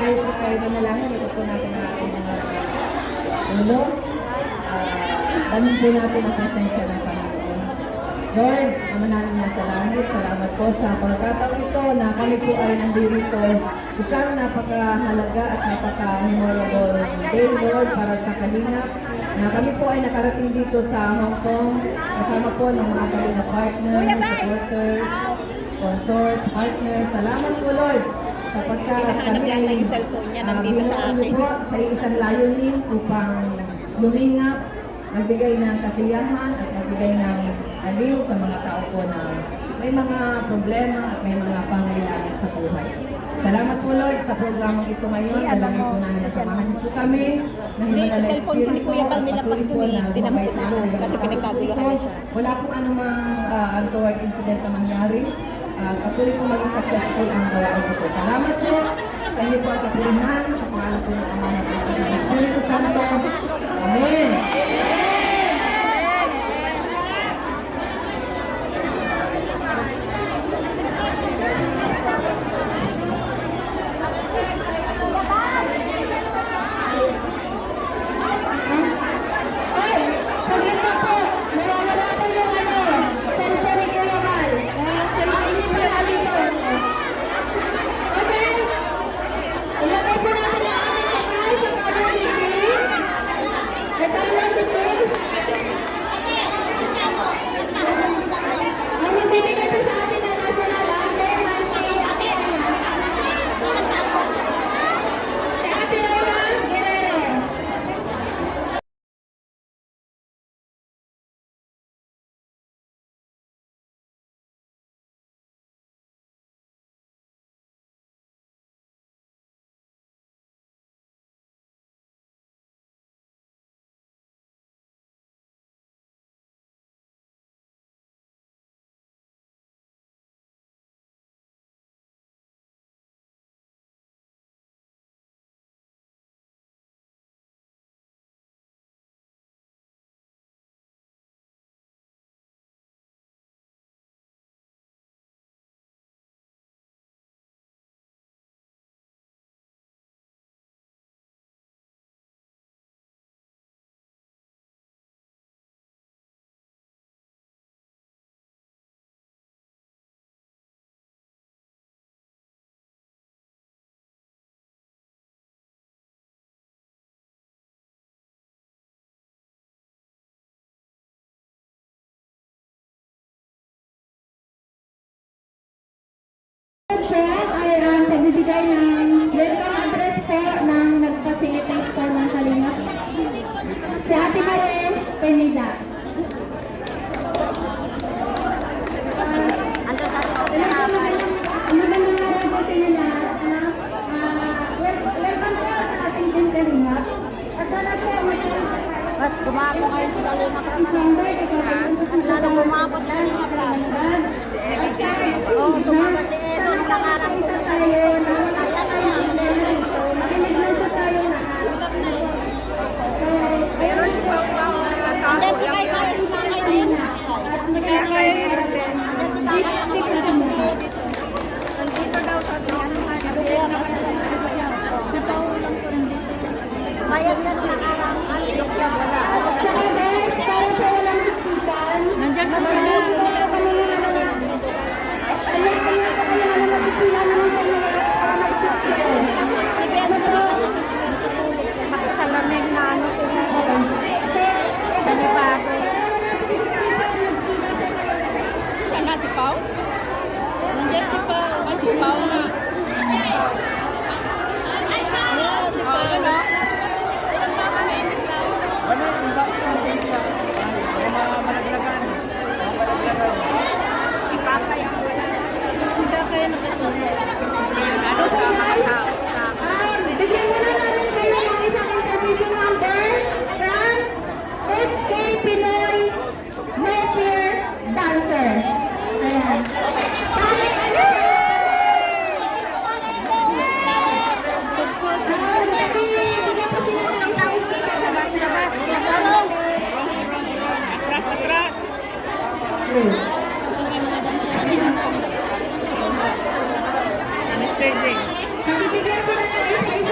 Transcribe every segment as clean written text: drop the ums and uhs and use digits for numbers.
tayo po tayo na lang. Ito po natin ang ating mga ulo. Damin po natin ang presensya ng Panginoon. Lord, Ama namin nasa langit, salamat po sa pagkataon ito na kami po ay nandito. Isang napakahalaga at napaka-memorable day, Lord, para sa Kalingap. Na kami po ay nakarating dito sa Hong Kong. Kasama po ng mga Kalingap partners, supporters, sponsors, partners. Salamat po, Lord. Sapagkat kami ay binuon po sa isang layunin upang lumingap, magbigay ng kasiyahan at magbigay ng aliw sa mga tao po na may mga problema at may mga pangailangan sa buhay. Salamat po, Lord, sa programang ito ngayon. Dalangin po namin na samahan niyo po kami na himalala cellphone ko ni Kuya Pal nila pag di naman kasi pinagkaguluhan na siya. Wala pong anumang untoward incident na mangyari. Patuloy po maging successful ang gawain ito. Salamat po sa inyo po ang kapurihan sa pangalan po ng Ama at ng Espiritu Santo. Amen. Siya ay pagbibigay ng welcome address po ng nagpa-facilitate po ng Kalingap. Si Ate Maren Penida. Welcome po sa ating Team Kalingap. At sana po Mas gumapo kayo sa Kalingap naman. Mas lalong gumapo sa Kalingap naman. Oo, tumama si Edo. Nakarap po sa tayo. Makinig po tayo lahat. Meron si Pao. Andyan si Kai Kai. Si Kai Kai. Andyan si Kai Kai. Nandito daw sa si Pao lang po nandito. Bayad na nakarap. Alok yan wala. Saka guys, para po walang siksikan. Nandyan pa sila. Salamig na ano sila. Panibago. Sana si Pao? Nandiyan si Pao. Ay, si Pao na. Si Pao na. Si Papa yung wala. Si Papa yung nakatulog. Ngayon, ano sa mga tao? Si Papa. Bigyan muna namin kayo ng isang intermission number from HK Pinoy No Fear Dancer. Ayan. Atras. Mr. J. Bibigyan ko na ng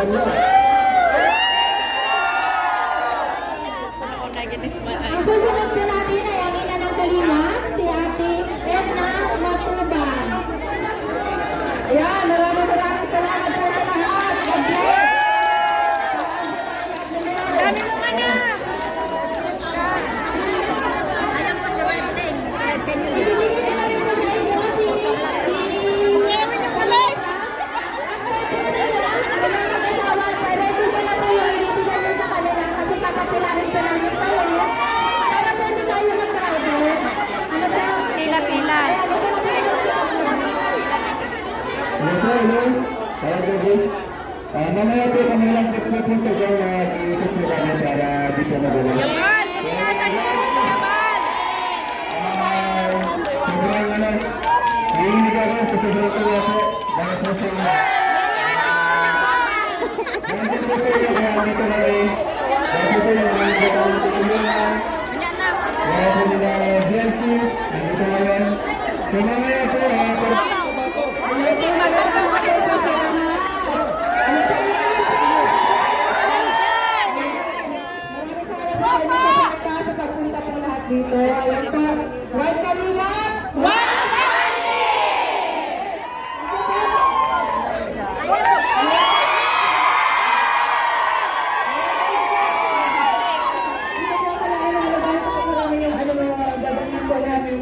niya. Ang susunod po natin ay ang ina ng Kalima, si Ate Edna Matuban. Ayan, maraming salamat po sa lahat. God bless. Ayan po si Wedsing. Wedsing yun. Ibibigay ko na rin po sa inyo si Ewan yung galit! walang mag-asawa. Pero hindi ko na po yung ibibigay nyo sa kanila kasi papapilarin po namin tayo. Para po hindi tayo mag-private. Ano po? Pila-pila. Ayan, ito na po yung Yes, sir, yes. Kaya po, guys. Mamaya po kami lang pagpapin po dyan na iikot po kami para di ka magulo. Yaman! Pumiyasan niyo! Yaman! Sobrang ano, nanginig ako sa sobrang tuwa po. Dahil po sa inyo. Dahil po sa inyo, kaya dito kami. Dahil po sa inyo, dahil po kami tutulungan. Dahil po nila BNC, nandito ngayon. So mamaya po, Sa pagpunta po lahat dito. Ayan po. White Kalima. Dito po pala yung gagawin po namin yung gagawin po namin,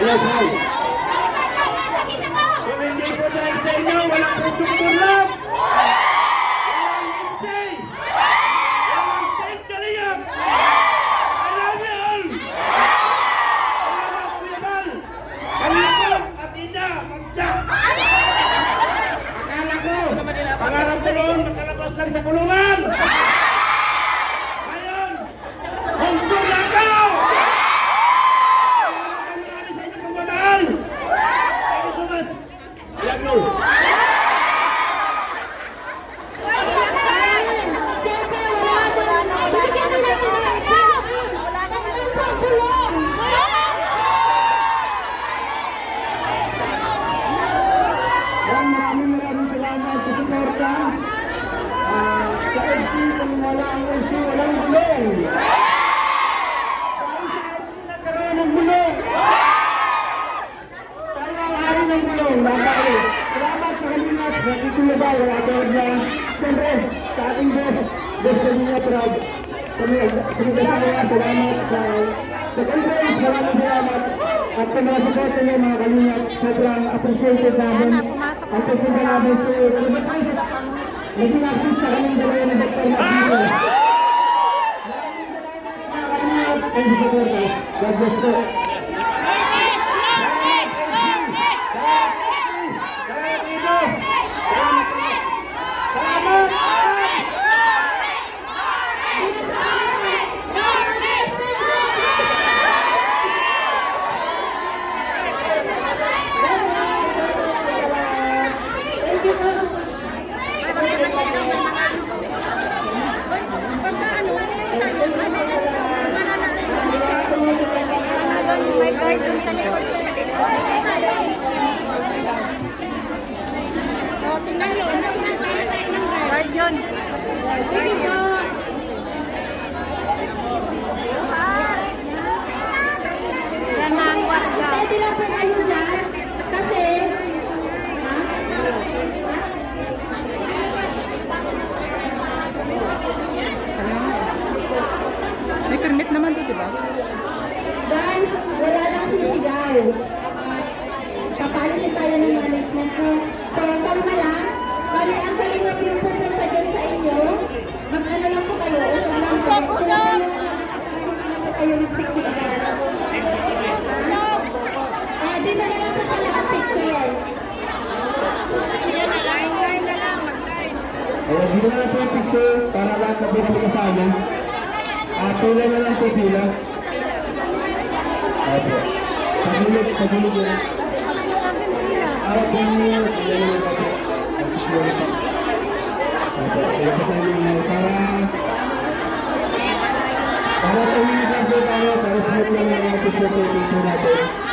Yes, hi. Kung hindi po dahil sa inyo, walang produktor lang. Walang insay. Walang take kaliyap. Alam niyo all. Walang kuyabal. Kalipag at ina, magtsak. Akala ko, pangarap ko noon, makalabas lang sa kulungan. Ngayon, hanggang lagaw. Thank you so much. Love you. Maraming salamat sa suporta. Sa FC, kung wala ang FC, walang gulong. Dahil sa FC, nagkaroon ng gulong. Tayo ang hari ng gulong. Nakakali. Salamat sa kanina. Nakikuya ba? Wala tawag na. Siyempre, sa ating boss kanina, Prab. Salamat sa conference. Maraming salamat. At sa mga support niyo, mga kalingap, sobrang appreciated namin. Ang pagpunta namin sa Philippines. Naging artista kaming dalawa ni Dr. Martino. Maraming salamat, mga kalingap, ang sa support. God bless po. May card dun sa likod. O, tingnan nyo. Card yun. Card yun. Yan na ang warga. Pwede lang po kayo dyan. Kasi, May permit naman to, di ba? dahil wala lang sisigaw. Kapalitin tayo ng management ko. So, kalma lang. Bali, ang kalingap yung pupunta dyan sa inyo. Mag-ano lang po kayo. Usap lang po. Usap! Kayo ng picture. Dito na lang po pala ang picture. Line na lang. Mag-line. Ayan, dito na lang po yung picture para lahat na po kami kasama. Pila na lang po pila. Opo. Pagilid yun. Pagilid yun. Para tumingin lang po tayo, para smooth lang yung picture natin.